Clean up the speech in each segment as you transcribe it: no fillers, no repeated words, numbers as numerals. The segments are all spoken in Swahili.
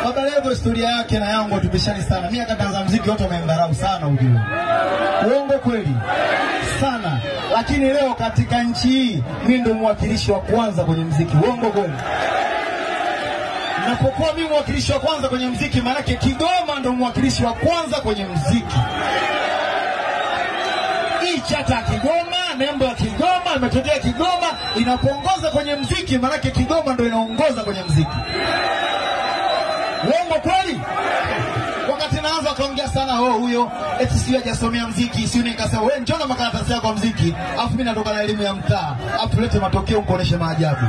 Baba Levo historia yake na yangu tupishani sana. Mimi akatanza muziki wote wamemdharau sana ujue. Uongo kweli? Sana. Lakini leo katika nchi hii mimi ndo mwakilishi wa kwanza kwenye muziki. Uongo kweli? Napokuwa mimi mwakilishi wa kwanza kwenye muziki, maana yake Kigoma ndo mwakilishi wa kwanza kwenye muziki. Hii chata ya Kigoma, nembo ya Kigoma, imetokea Kigoma, inapoongoza kwenye muziki, maana yake Kigoma ndo inaongoza kwenye muziki. Uongo kweli? Wakati naanza kaongea sana huyo eti sio hajasomea muziki, sio nikasema wewe njoo na makaratasi yako ya muziki, afu mimi natoka na elimu ya mtaa, afu tulete matokeo kuonesha maajabu.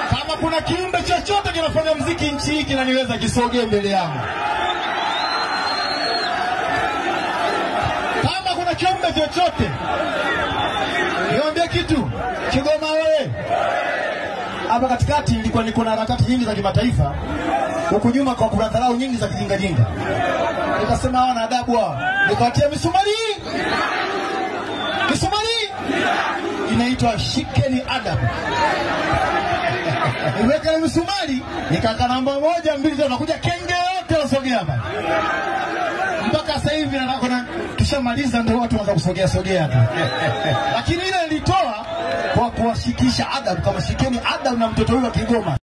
Kama kuna kiumbe chochote kinafanya muziki nchi hii kinaniweza kisogee mbele yangu. Kama kuna kiumbe chochote, niambie kitu. Kigoma wewe. Hapa katikati ilikuwa niko na harakati nyingi za kimataifa. Huko nyuma kwa kuna dharau nyingi za kijinga jinga. Nikasema hawana adabu hao. Nikawatia misumari. Misumari inaitwa shikeni adabu. Niweka misumari, nikaka namba 1 2 3 nakuja kenge yote wasogea hapa. Mpaka sasa hivi nataka tushamaliza ndio watu wanaanza kusogea tu. Lakini ile nilitoa kwa kuwashikisha adabu, kama shikeni adabu na mtoto huyu wa Kigoma.